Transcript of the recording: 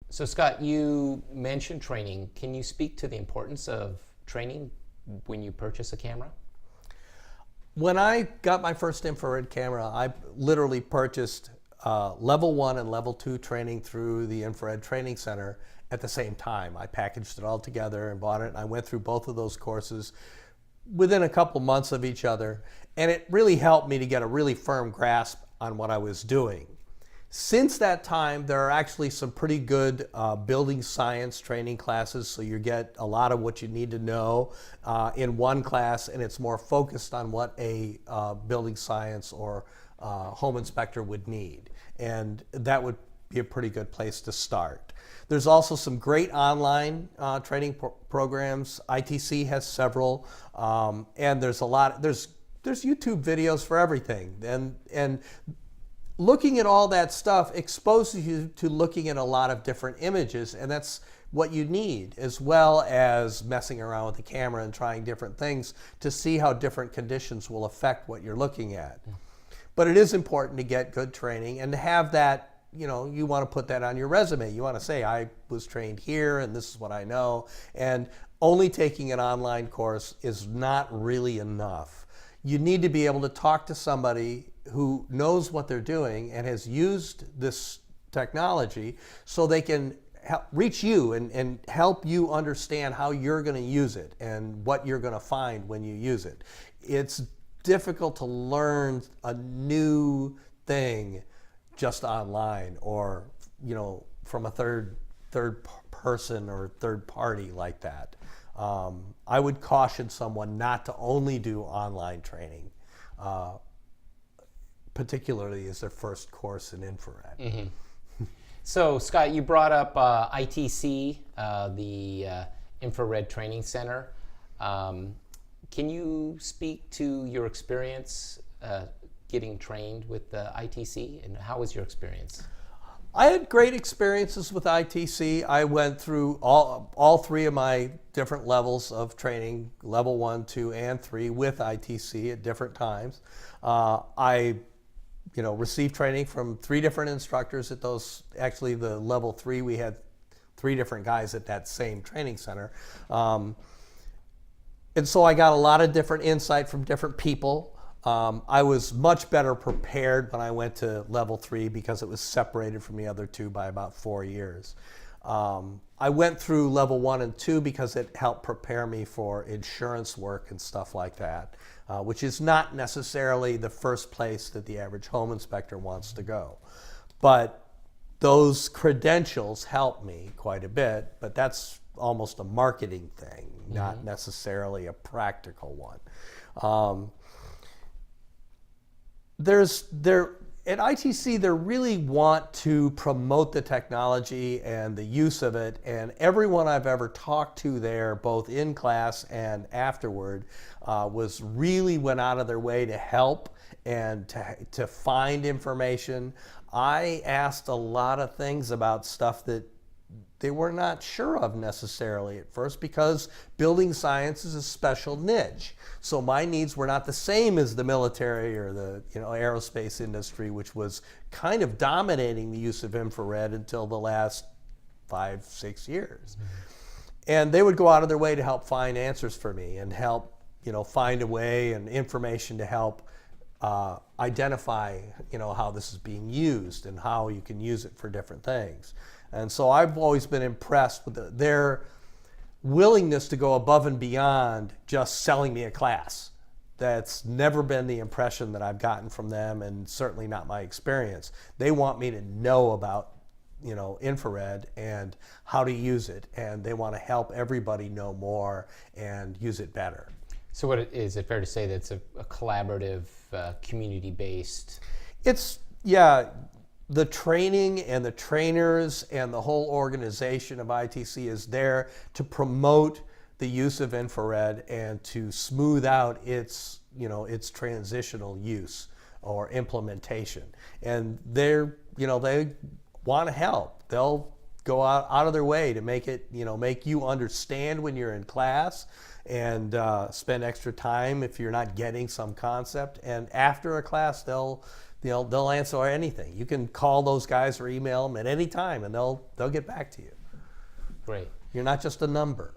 So Scott, you mentioned training. Can you speak to the importance of training when you purchase a camera? When I got my first infrared camera, I literally purchased level 1 and level 2 training through the Infrared Training Center at the same time. I packaged it all together and bought it, and I went through both of those courses within a couple months of each other, and it really helped me to get a really firm grasp on what I was doing. Since that time, there are actually some pretty good building science training classes, so you get a lot of what you need to know in one class, and it's more focused on what a building science or home inspector would need, and that would be a pretty good place to start. There's also some great online training programs. ITC has several, and there's a lot. There's YouTube videos for everything, and looking at all that stuff exposes you to looking at a lot of different images, and that's what you need, as well as messing around with the camera and trying different things to see how different conditions will affect what you're looking at. But it is important to get good training and to have that, you want to put that on your resume. You want to say, I was trained here and this is what I know. And only taking an online course is not really enough. You need to be able to talk to somebody who knows what they're doing and has used this technology so they can reach you and help you understand how you're going to use it and what you're going to find when you use it. It's difficult to learn a new thing just online or from a third person or third party like that. I would caution someone not to only do online training, particularly as their first course in infrared. Mm-hmm. So Scott, you brought up ITC, the Infrared Training Center. Can you speak to your experience getting trained with the ITC, and how was your experience? I had great experiences with ITC. I went through all three of my different levels of training, level 1, 2, and 3 with ITC at different times. I received training from 3 different instructors at those. Actually, the level 3, we had 3 different guys at that same training center. And so I got a lot of different insight from different people. I was much better prepared when I went to level 3 because it was separated from the other 2 by about 4 years. I went through level 1 and 2 because it helped prepare me for insurance work and stuff like that, which is not necessarily the first place that the average home inspector wants to go. But those credentials helped me quite a bit, but that's almost a marketing thing, not necessarily a practical one. At ITC, they really want to promote the technology and the use of it, and everyone I've ever talked to there, both in class and afterward, went out of their way to help and to find information. I asked a lot of things about stuff that they were not sure of necessarily at first, because building science is a special niche. So my needs were not the same as the military or the aerospace industry, which was kind of dominating the use of infrared until the last 5-6 years. And they would go out of their way to help find answers for me and help find a way and information to help identify how this is being used and how you can use it for different things. And so I've always been impressed with their willingness to go above and beyond just selling me a class. That's never been the impression that I've gotten from them, and certainly not my experience. They want me to know about infrared and how to use it, and they want to help everybody know more and use it better. So is it fair to say that it's a collaborative, community-based? The training and the trainers and the whole organization of ITC is there to promote the use of infrared and to smooth out its transitional use or implementation. And they want to help. They'll go out of their way to make it, make you understand when you're in class, and spend extra time if you're not getting some concept. And after a class, they'll they'll answer anything. You can call those guys or email them at any time, and they'll get back to you. Great. You're not just a number.